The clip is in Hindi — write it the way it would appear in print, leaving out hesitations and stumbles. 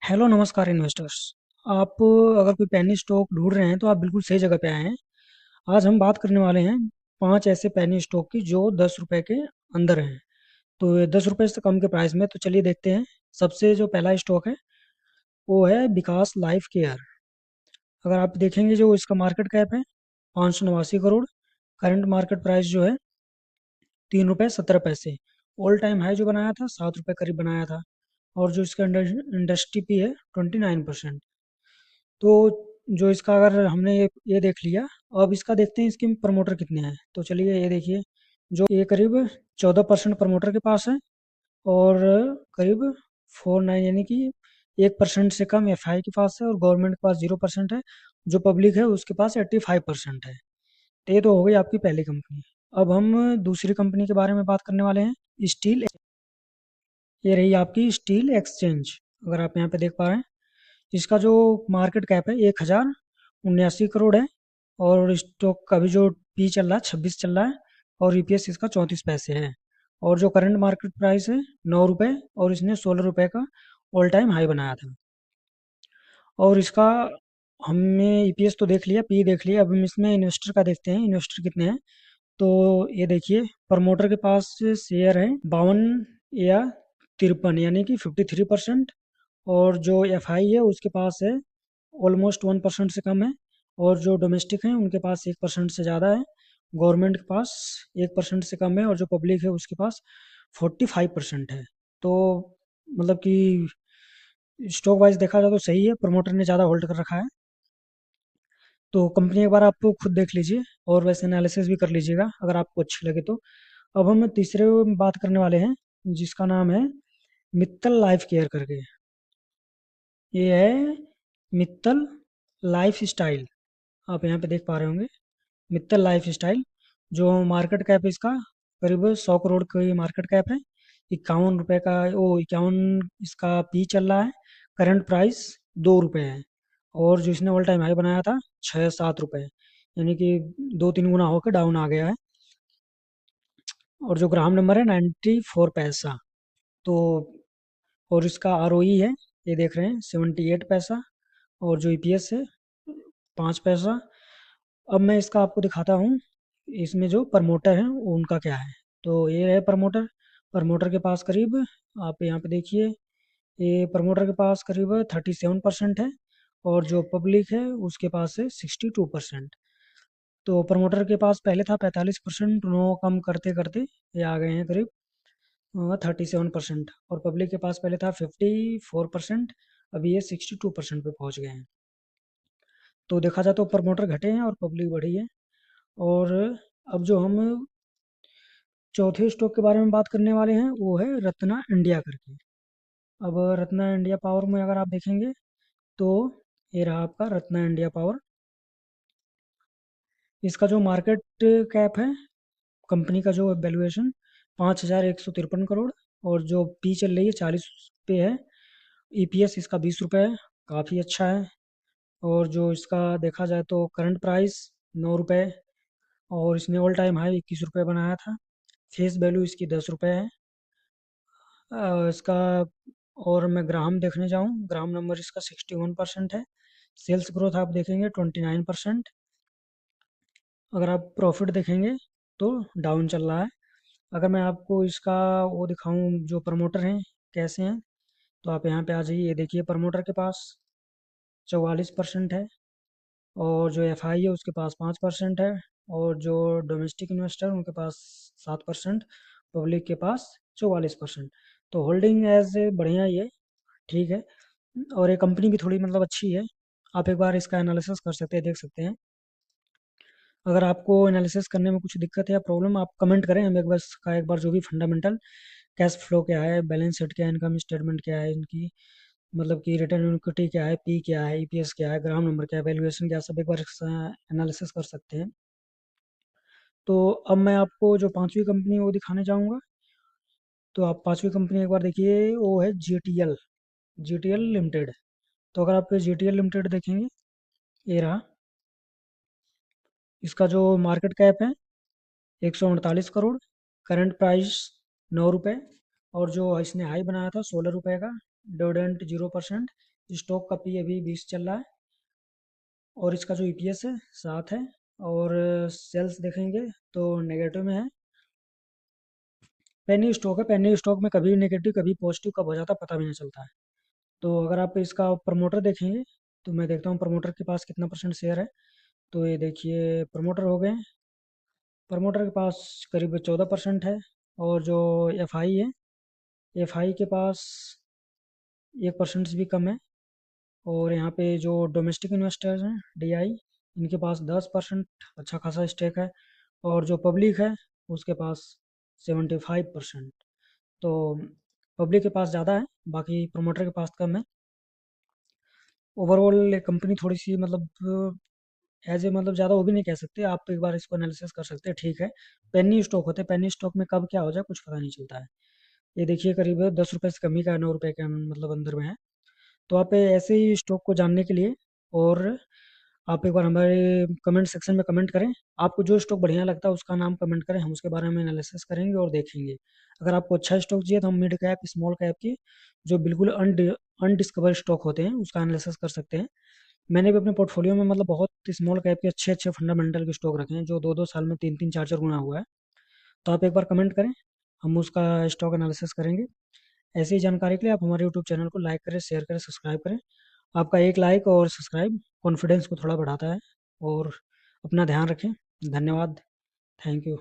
हेलो नमस्कार इन्वेस्टर्स। आप अगर कोई पेनी स्टॉक ढूंढ रहे हैं तो आप बिल्कुल सही जगह पे आए हैं। आज हम बात करने वाले हैं 5 ऐसे पेनी स्टॉक की जो 10 रुपए के अंदर हैं। तो ये 10 रुपए से कम के प्राइस में, तो चलिए देखते हैं। सबसे जो पहला स्टॉक है वो है विकास लाइफ केयर। अगर आप देखेंगे जो इसका मार्केट कैप है 589 करोड़। करंट मार्केट प्राइस जो है 3 रुपये 17 पैसे। ऑल टाइम हाई जो बनाया था 7 रुपये करीब बनाया था। और जो इसका इंडस्ट्री पी है 29%। तो जो इसका अगर हमने ये देख लिया, अब इसका देखते हैं इसके प्रमोटर कितने हैं। तो चलिए ये देखिए, जो ये करीब 14% प्रमोटर के पास है। और करीब 49 यानी कि 1% से कम एफआई के पास है, और गवर्नमेंट के पास 0% है। जो पब्लिक है उसके पास 85% है। तो ये तो हो गई आपकी पहली कंपनी। अब हम दूसरी कंपनी के बारे में बात करने वाले हैं, स्टील। ये रही आपकी स्टील एक्सचेंज। अगर आप यहाँ पे देख पा रहे हैं, इसका जो मार्केट कैप है 1079 करोड़ है। और स्टॉक का भी जो पी चल रहा है 26 चल रहा है। और ईपीएस इसका 34 पैसे है। और जो करंट मार्केट प्राइस है 9 रुपये, और इसने 16 रुपये का ऑल टाइम हाई बनाया था। और इसका हमने ईपीएस तो देख लिया, पी देख लिया, अब हम इसमें इन्वेस्टर का देखते हैं, इन्वेस्टर कितने हैं। तो ये देखिए, प्रमोटर के पास शेयर है 52 या 53, यानी कि 53%। और जो एफआई है उसके पास है ऑलमोस्ट 1% से कम है। और जो डोमेस्टिक हैं उनके पास 1% से ज़्यादा है। गवर्नमेंट के पास 1% से कम है, और जो पब्लिक है उसके पास 45% है। तो मतलब कि स्टॉक वाइज देखा जाए तो सही है, प्रमोटर ने ज़्यादा होल्ड कर रखा है। तो कंपनी एक बार आप खुद देख लीजिए, और वैसे एनालिसिस भी कर लीजिएगा अगर आपको अच्छी लगे तो। अब हम तीसरे में बात करने वाले हैं, जिसका नाम है मित्तल लाइफ केयर करके। ये है मित्तल लाइफ स्टाइल। आप यहाँ पे देख पा रहे होंगे, मित्तल लाइफ स्टाइल। जो मार्केट कैप इसका करीब 100 करोड़ की मार्केट कैप है। 51 रुपये का, ओ 51 इसका पी चल रहा है। करंट प्राइस 2 रुपये है। और जो इसने ऑल टाइम हाई बनाया था 6-7 रुपये, यानी कि 2-3 गुना होकर डाउन आ गया है। और जो ग्राम नंबर है 94 पैसा। तो और इसका आरओई है, ये देख रहे हैं 78 पैसा। और जो ईपीएस है 5 पैसा। अब मैं इसका आपको दिखाता हूँ, इसमें जो प्रमोटर हैं वो उनका क्या है। तो ये है प्रमोटर। प्रमोटर के पास करीब, आप यहाँ पे देखिए, ये प्रमोटर के पास करीब 37% है। और जो पब्लिक है उसके पास है 62%। तो प्रमोटर के पास पहले था 45%, उन्होंने कम करते करते ये आ गए हैं करीब 37%। और पब्लिक के पास पहले था 54%, अभी ये 62% पे पहुंच गए हैं। तो देखा जाए तो प्रमोटर घटे हैं और पब्लिक बढ़ी है। और अब जो हम चौथे स्टॉक के बारे में बात करने वाले हैं वो है रत्ना इंडिया करके। अब रत्ना इंडिया पावर में अगर आप देखेंगे तो ये रहा आपका रत्ना इंडिया पावर। इसका जो मार्केट कैप है, कंपनी का जो वैल्यूएशन 5153 करोड़। और जो पी चल रही है 40 पे है। ईपीएस इसका 20 रुपये है, काफ़ी अच्छा है। और जो इसका देखा जाए तो करंट प्राइस 9 रुपये। और इसने ऑल टाइम हाई 21 रुपये बनाया था। फेस वैल्यू इसकी 10 रुपये है। इसका, और मैं ग्राम देखने जाऊँ, ग्राम नंबर इसका 61% है। सेल्स ग्रोथ आप देखेंगे 29%। अगर आप प्रॉफिट देखेंगे तो डाउन चल रहा है। अगर मैं आपको इसका वो दिखाऊं जो प्रमोटर हैं कैसे हैं, तो आप यहाँ पे आ जाइए, ये देखिए प्रमोटर के पास 44% है। और जो एफआई है उसके पास 5% है। और जो डोमेस्टिक इन्वेस्टर उनके पास 7%। पब्लिक के पास 44%। तो होल्डिंग एज ए बढ़िया ही है, ठीक है। और ये कंपनी भी थोड़ी मतलब अच्छी है। आप एक बार इसका एनालिसिस कर सकते हैं, देख सकते हैं। अगर आपको एनालिसिस करने में कुछ दिक्कत है या प्रॉब्लम, आप कमेंट करें, हम एक बार इसका एक बार जो भी फंडामेंटल कैश फ्लो क्या है, बैलेंस शीट क्या है, इनकम स्टेटमेंट क्या है इनकी, मतलब कि रिटर्न ऑन इक्विटी क्या है, पी क्या है, ईपीएस क्या है, ग्राम नंबर क्या है, वैल्यूएशन क्या है, सब एक बार एनालिसिस कर सकते हैं। तो अब मैं आपको जो पांचवी कंपनी वो दिखाने जाऊंगा। तो आप पांचवी कंपनी एक बार देखिए, वो है जीटीएल। GTL limited. तो अगर आप जीटीएल लिमिटेड देखेंगे, ये रहा। इसका जो मार्केट कैप है 148 करोड़। करंट प्राइस 9 रुपये। और जो इसने हाई बनाया था 16 रुपये का। डिविडेंट 0%। स्टॉक का पी अभी 20 चल रहा है और इसका जो ईपीएस है 7 है। और सेल्स देखेंगे तो नेगेटिव में है। पेनी स्टॉक है, पेनी स्टॉक में कभी नेगेटिव कभी पॉजिटिव कब हो जाता है पता भी नहीं चलता है। तो अगर आप इसका प्रमोटर देखेंगे तो मैं देखता हूँ प्रमोटर के पास कितना परसेंट शेयर है। तो ये देखिए प्रमोटर हो गए, प्रमोटर के पास करीब 14% है। और जो एफआई है, एफआई के पास 1% से भी कम है। और यहाँ पे जो डोमेस्टिक इन्वेस्टर्स हैं डीआई, इनके पास 10%, अच्छा खासा स्टेक है। और जो पब्लिक है उसके पास 75%। तो पब्लिक के पास ज़्यादा है, बाकी प्रमोटर के पास कम है। ओवरऑल कंपनी थोड़ी सी मतलब एज ए मतलब ज़्यादा वो भी नहीं कह सकते आप, एक बार इसको एनालिसिस कर सकते हैं, ठीक है। पेनी स्टॉक होते हैं, पेनी स्टॉक में कब क्या हो जाए कुछ पता नहीं चलता है। ये देखिए करीब 10 रुपये से कमी का 9 रुपये के मतलब अंदर में है। तो आप ऐसे ही स्टॉक को जानने के लिए, और आप एक बार हमारे कमेंट सेक्शन में कमेंट करें, आपको जो स्टॉक बढ़िया लगता है उसका नाम कमेंट करें, हम उसके बारे में एनालिसिस करेंगे और देखेंगे। अगर आपको अच्छा स्टॉक चाहिए तो हम मिड कैप स्मॉल कैप की जो बिल्कुल अनडिस्कवर स्टॉक होते हैं उसका एनालिसिस कर सकते हैं। मैंने भी अपने पोर्टफोलियो में मतलब बहुत स्मॉल कैप के अच्छे अच्छे फंडामेंटल के स्टॉक रखे हैं जो 2-2 साल में 3-3 4-4 गुना हुआ है। तो आप एक बार कमेंट करें, हम उसका स्टॉक एनालिसिस करेंगे। ऐसी जानकारी के लिए आप हमारे यूट्यूब चैनल को लाइक करें, शेयर करें, सब्सक्राइब करें। आपका एक लाइक और सब्सक्राइब कॉन्फिडेंस को थोड़ा बढ़ाता है। और अपना ध्यान रखें। धन्यवाद। Thank you.